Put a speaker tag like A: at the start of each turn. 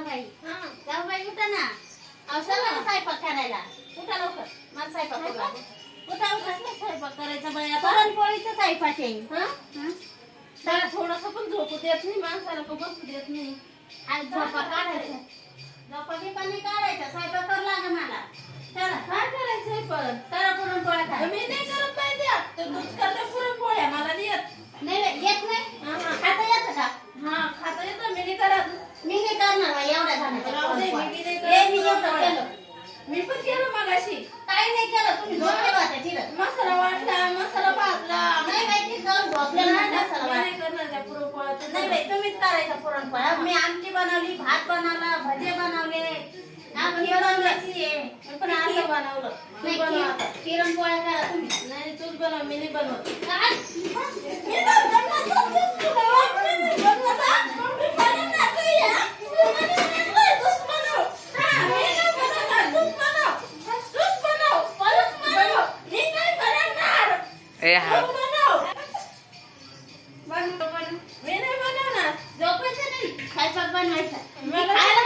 A: जाऊबाई जाऊबाई उठा ना. चला स्वयंपाक करायला. उठा लवकर. मला स्वयंपाक करू लागू. उठा उठा.
B: स्वयंपाक करायचा बाई आता.
A: पुरणपोळीचा स्वयंपाक आहे.
B: त्याला थोडंसं पण झोपू देत नाही, माणसाला का बसू देत नाही.
A: आज झोपा काढायचा. झोपा बिपा नाही काढायचा. स्वयंपाक करू लागा मला. चला
B: काय करायचंय पण?
A: करा पुरणपोळ्या खा.
B: मी नाही करत पाहिजे. ते दूध करते पुरणपोळ्या मला नाही येत.
A: नाही नाही, येत नाही. खाता येतं का?
B: हा खाता येतं, मी नाही करत.
A: मी नाही करणार बाई एवढ्या झाडाच्या
B: राहू दे,
A: पुरणपोळ्या.
B: मी नाही
A: हे मी
B: करत.
A: एवढं केलं.
B: मी पण केलं मगाशी.
A: काही नाही केलं. तुम्ही झोपले होते तिथं.
B: मसाला वाटला, मसाला भाजला.
A: नाही बाई तिथं जाऊन झोपले ना मसाला
B: मी
A: वाट.
B: नाही करणार त्या पुरणपोळ्या.
A: नाही बाई तुम्हीच करायचं पुरणपोळ्या. मी आमटी बनवली, भात बनवला, भजे बनवले. आपण बनवायची आहे.
B: पण आता बनवलं. तू बनव आता.
A: पुरणपोळ्या करा तुम्ही.
B: नाही तूच बनव, मी नाही बनवत.
A: काय?
C: ए हा
A: झोपायचं नाही. स्वयंपाक बनवायचा. मी खायला